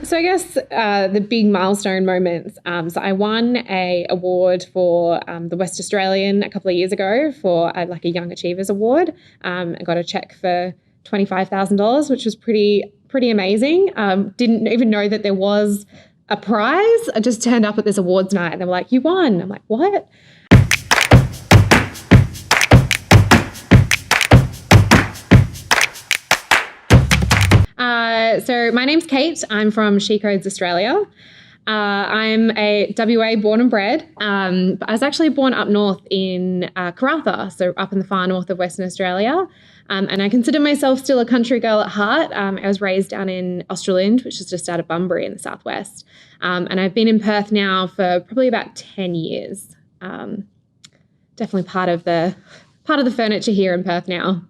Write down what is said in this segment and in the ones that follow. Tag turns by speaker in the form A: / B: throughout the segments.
A: So I guess the big milestone moments. So I won a award for the West Australian a couple of years ago for like a Young Achievers Award. I got a check for $25,000, which was pretty amazing. Didn't even know that there was a prize. I just turned up at this awards night and they were like, "You won." I'm like, "What?" So my name's Kate. I'm from Keynote, Australia. I'm a WA born and bred, but I was actually born up north in Karratha, so up in the far north of Western Australia. And I consider myself still a country girl at heart. I was raised down in Australand, which is just out of Bunbury in the southwest. And I've been in Perth now for probably about 10 years. Definitely part of the furniture here in Perth now.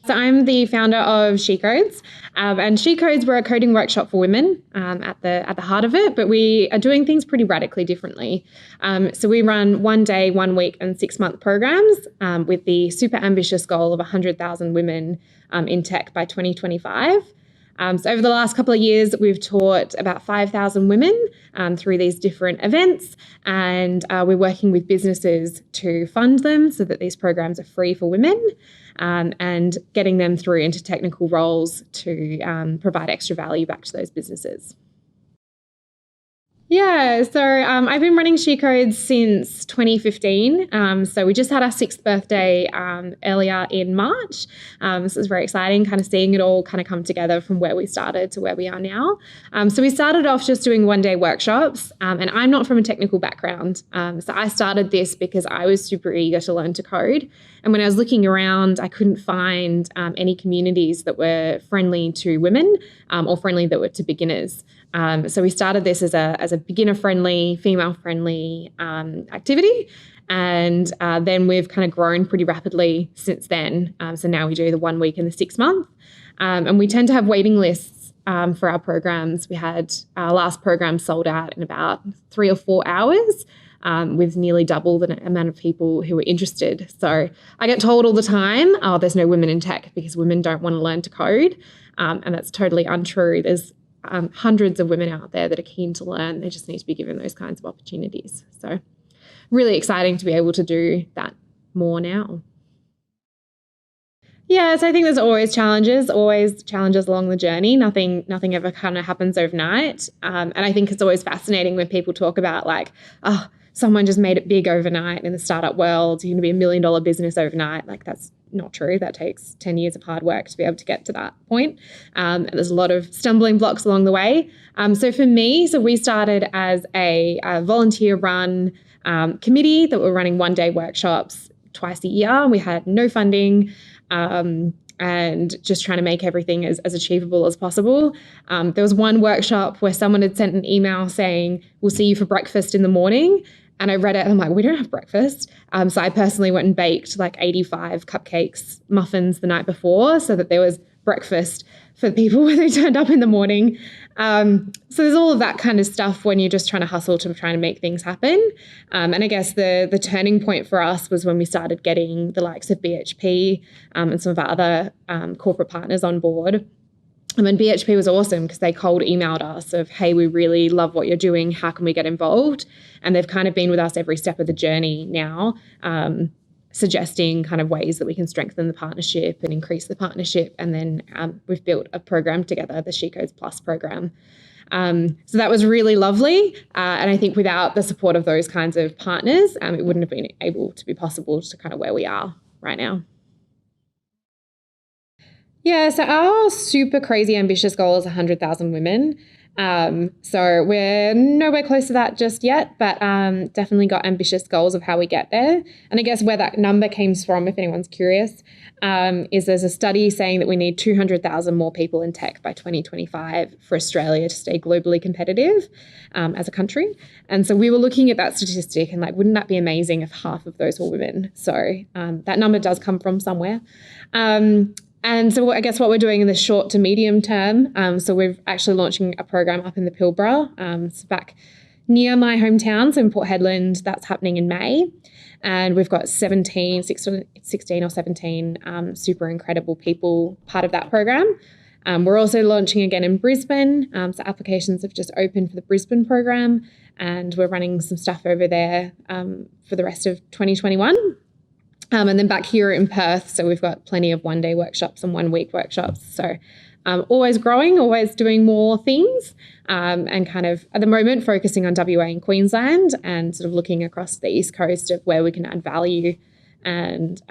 A: So I'm the founder of SheCodes, and SheCodes, we're a coding workshop for women at the heart of it, but we are doing things pretty radically differently. So we run 1 day, 1 week and 6-month programs with the super ambitious goal of 100,000 women in tech by 2025. So over the last couple of years, we've taught about 5,000 women through these different events, and we're working with businesses to fund them so that these programs are free for women, and getting them through into technical roles to provide extra value back to those businesses. Yeah, so I've been running SheCodes since 2015. So we just had our 6th birthday earlier in March. This is very exciting, kind of seeing it all kind of come together from where we started to where we are now. So we started off just doing 1-day workshops, and I'm not from a technical background. So I started this because I was super eager to learn to code. And when I was looking around, I couldn't find any communities that were friendly to women or friendly that were to beginners. So we started this as a beginner-friendly, female-friendly activity, and then we've kind of grown pretty rapidly since then. So now we do the 1 week and the 6 month, and we tend to have waiting lists for our programs. We had our last program sold out in about 3 or 4 hours, with nearly double the amount of people who were interested. So I get told all the time, "Oh, there's no women in tech because women don't want to learn to code," and that's totally untrue. There's hundreds of women out there that are keen to learn. They just need to be given those kinds of opportunities. So really exciting to be able to do that more now. Yeah, so I think there's always challenges along the journey. Nothing ever kind of happens overnight. And I think it's always fascinating when people talk about like, "Oh, someone just made it big overnight in the startup world. You're going to be $1 million business overnight." Like, that's not true. That takes 10 years of hard work to be able to get to that point. And there's a lot of stumbling blocks along the way. So for me, we started as a volunteer-run committee that were running 1-day workshops twice a year. We had no funding, and just trying to make everything as achievable as possible. There was one workshop where someone had sent an email saying, "We'll see you for breakfast in the morning." And I read it and I'm like, "We don't have breakfast." So I personally went and baked like 85 cupcakes, muffins the night before so that there was breakfast for people when they turned up in the morning. So there's all of that kind of stuff when you're just trying to hustle to trying to make things happen. And I guess the turning point for us was when we started getting the likes of BHP and some of our other corporate partners on board. And then BHP was awesome because they cold emailed us of, "Hey, we really love what you're doing. How can we get involved?" And they've kind of been with us every step of the journey now, suggesting kind of ways that we can strengthen the partnership and increase the partnership. And then we've built a program together, the SheCodes Plus program. So that was really lovely. And I think without the support of those kinds of partners, it wouldn't have been able to be possible to kind of where we are right now. Yeah, so our super crazy ambitious goal is 100,000 women. So we're nowhere close to that just yet, but definitely got ambitious goals of how we get there. And I guess where that number came from, if anyone's curious, is there's a study saying that we need 200,000 more people in tech by 2025 for Australia to stay globally competitive as a country. And so we were looking at that statistic and like, wouldn't that be amazing if half of those were women? So that number does come from somewhere. And so I guess what we're doing in the short to medium term, so we're actually launching a program up in the Pilbara, so back near my hometown, so in Port Hedland. That's happening in May. And we've got 16 or 17 super incredible people part of that program. We're also launching again in Brisbane. So applications have just opened for the Brisbane program, and we're running some stuff over there for the rest of 2021. And then back here in Perth, so we've got plenty of one-day workshops and one-week workshops. So always growing, always doing more things, and kind of at the moment focusing on WA and Queensland and sort of looking across the East Coast of where we can add value and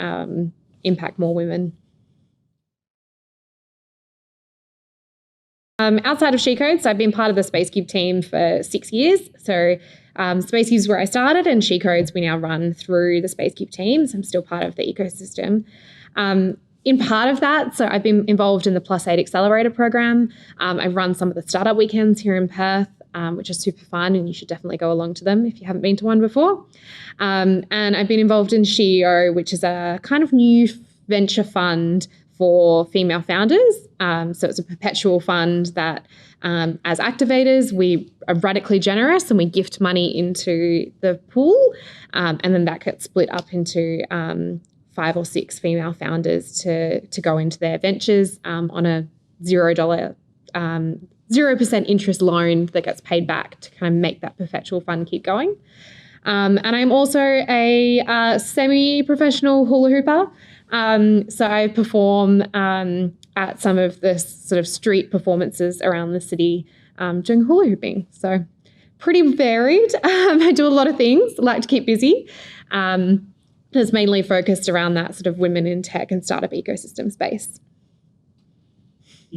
A: impact more women. Outside of Keynote, so I've been part of the SpaceCube team for 6 years. So SpaceCube is where I started, and Keynote we now run through the SpaceCube team. So I'm still part of the ecosystem. In part of that, so I've been involved in the +8 Accelerator program. I've run some of the startup weekends here in Perth, which are super fun, and you should definitely go along to them if you haven't been to one before. And I've been involved in SheEO, which is a kind of new venture fund for female founders. So it's a perpetual fund that as activators, we are radically generous and we gift money into the pool. And then that gets split up into 5 or 6 female founders to go into their ventures on a $0 interest loan that gets paid back to kind of make that perpetual fund keep going. And I'm also a semi-professional hula hooper. So I perform at some of the sort of street performances around the city doing hula hooping. So pretty varied. I do a lot of things, like to keep busy. It's mainly focused around that sort of women in tech and startup ecosystem space.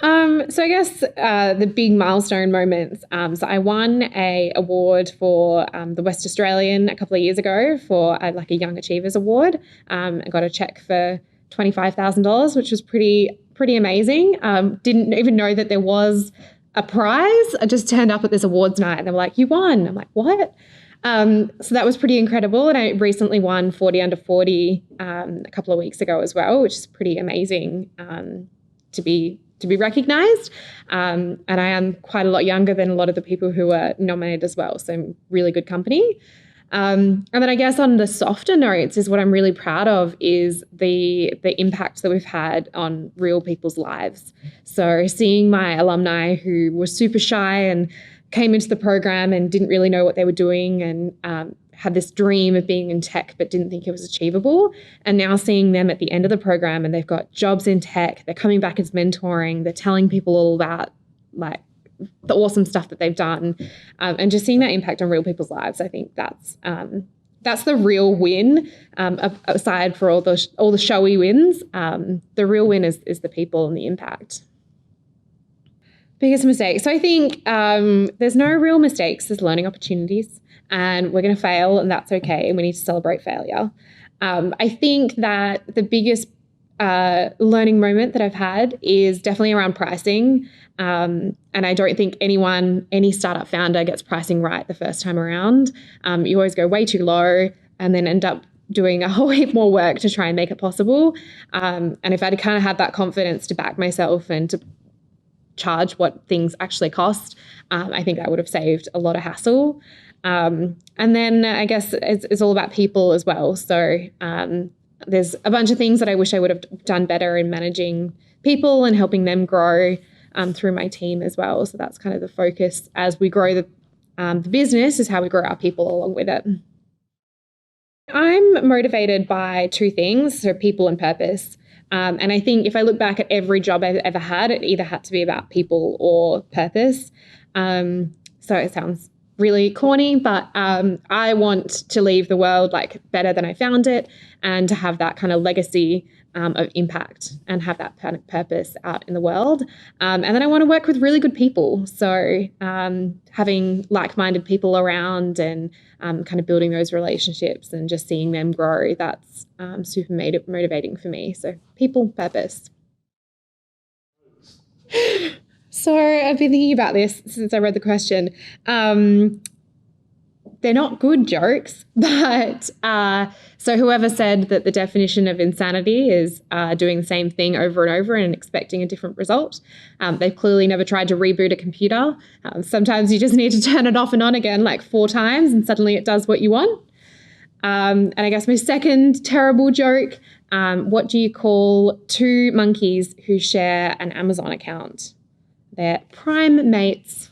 A: So I guess the big milestone moments. So I won an award for the West Australian a couple of years ago for like a Young Achievers Award. I got a check for $25,000, which was pretty amazing. Didn't even know that there was a prize. I just turned up at this awards night and they were like, "You won." I'm like, "What?" So that was pretty incredible. And I recently won 40 under 40 a couple of weeks ago as well, which is pretty amazing to be recognised. And I am quite a lot younger than a lot of the people who were nominated as well. So really good company. And then I guess on the softer notes is what I'm really proud of is the impact that we've had on real people's lives. So seeing my alumni who were super shy and came into the program and didn't really know what they were doing and had this dream of being in tech but didn't think it was achievable. And now seeing them at the end of the program and they've got jobs in tech, they're coming back as mentoring, they're telling people all about like the awesome stuff that they've done, and just seeing that impact on real people's lives. I think that's the real win, aside for all the showy wins. The real win is the people and the impact. Biggest mistake. So I think there's no real mistakes. There's learning opportunities, and we're going to fail, and that's okay. And we need to celebrate failure. I think that the biggest learning moment that I've had is definitely around pricing. And I don't think any startup founder gets pricing right the first time around. You always go way too low and then end up doing a whole heap more work to try and make it possible. And if I'd kind of had that confidence to back myself and to charge what things actually cost, I think that would have saved a lot of hassle. And then I guess it's all about people as well. So there's a bunch of things that I wish I would have done better in managing people and helping them grow through my team as well. So that's kind of the focus as we grow the business, is how we grow our people along with it. I'm motivated by 2 things, so people and purpose. And I think if I look back at every job I've ever had, it either had to be about people or purpose. So it sounds really corny, but I want to leave the world like better than I found it, and to have that kind of legacy of impact and have that kind of purpose out in the world. And then I want to work with really good people. So having like-minded people around and kind of building those relationships and just seeing them grow, that's super motivating for me. So people, purpose. So I've been thinking about this since I read the question. They're not good jokes, but so whoever said that the definition of insanity is doing the same thing over and over and expecting a different result, they've clearly never tried to reboot a computer. Sometimes you just need to turn it off and on again like 4 times and suddenly it does what you want. And I guess my second terrible joke What do you call two monkeys who share an Amazon account? They're prime mates.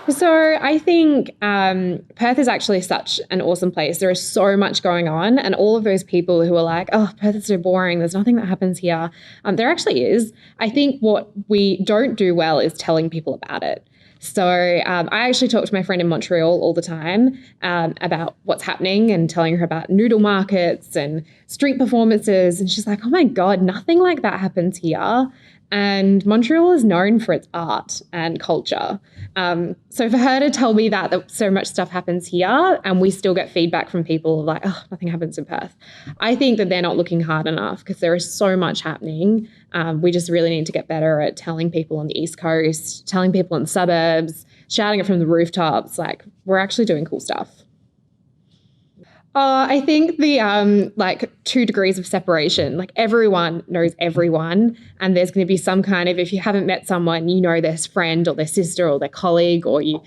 A: So I think Perth is actually such an awesome place. There is so much going on, and all of those people who are like, oh, Perth is so boring, there's nothing that happens here. There actually is. I think what we don't do well is telling people about it. So I actually talk to my friend in Montreal all the time about what's happening and telling her about noodle markets and street performances. And she's like, oh my God, nothing like that happens here. And Montreal is known for its art and culture. So for her to tell me that so much stuff happens here and we still get feedback from people like, oh, nothing happens in Perth. I think that they're not looking hard enough because there is so much happening. We just really need to get better at telling people on the East Coast, telling people in the suburbs, shouting it from the rooftops. Like, we're actually doing cool stuff. I think the 2 degrees of separation, like everyone knows everyone, and there's going to be some kind of, if you haven't met someone, you know their friend or their sister or their colleague, or you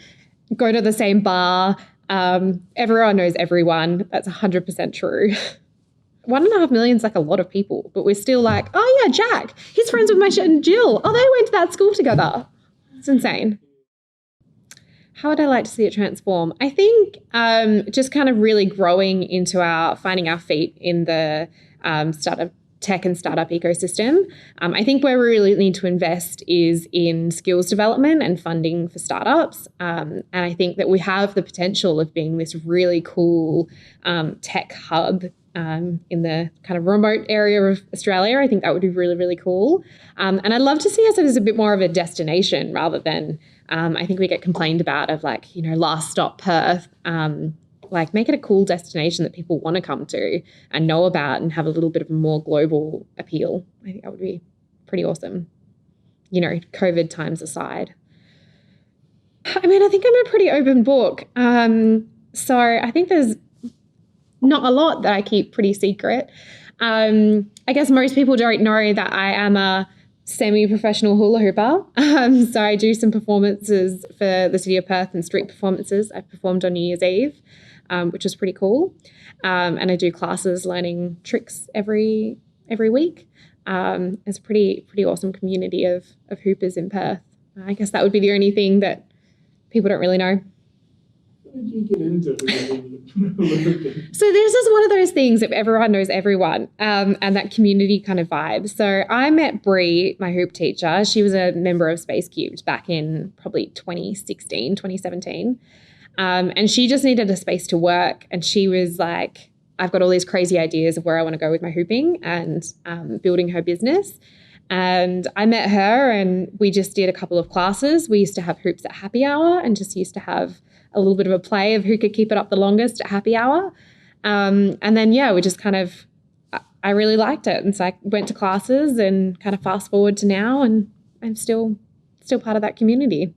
A: go to the same bar. Everyone knows everyone. That's 100% true. 1.5 million is like a lot of people, but we're still like, oh yeah, Jack, he's friends with my and Jill. Oh, they went to that school together. It's insane. How would I like to see it transform? I think just kind of really growing into finding our feet in the startup tech and startup ecosystem. I think where we really need to invest is in skills development and funding for startups. And I think that we have the potential of being this really cool tech hub in the kind of remote area of Australia. I think that would be really, really cool. And I'd love to see us as a bit more of a destination rather than I think we get complained about of like, last stop Perth. Like make it a cool destination that people want to come to and know about and have a little bit of a more global appeal. I think that would be pretty awesome. COVID times aside. I mean, I think I'm a pretty open book. So I think there's not a lot that I keep pretty secret. I guess most people don't know that I am a semi-professional hula hooper. So I do some performances for the City of Perth and street performances. I've performed on New Year's Eve, which was pretty cool. And I do classes learning tricks every week. It's a pretty awesome community of hoopers in Perth. I guess that would be the only thing that people don't really know.
B: How did you get into it?
A: So this is one of those things that everyone knows everyone, and that community kind of vibe. So I met Brie, my hoop teacher. She was a member of Space Cubed back in probably 2016, 2017. And she just needed a space to work. And she was like, I've got all these crazy ideas of where I want to go with my hooping and building her business. And I met her and we just did a couple of classes. We used to have hoops at happy hour and just used to have a little bit of a play of who could keep it up the longest at happy hour. And then, we just kind of, I really liked it. And so I went to classes and kind of fast forward to now, and I'm still part of that community.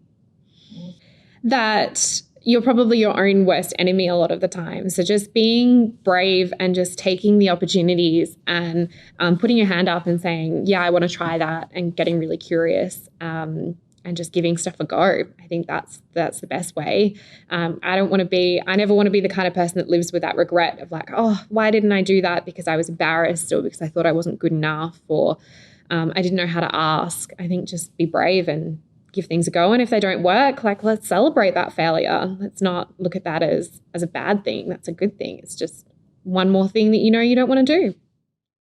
A: That you're probably your own worst enemy a lot of the time. So just being brave and just taking the opportunities and putting your hand up and saying, yeah, I want to try that, and getting really curious. And just giving stuff a go. I think that's the best way. I never want to be the kind of person that lives with that regret of like, oh, why didn't I do that? Because I was embarrassed or because I thought I wasn't good enough or I didn't know how to ask. I think just be brave and give things a go. And if they don't work, like, let's celebrate that failure. Let's not look at that as a bad thing. That's a good thing. It's just one more thing that you don't want to do.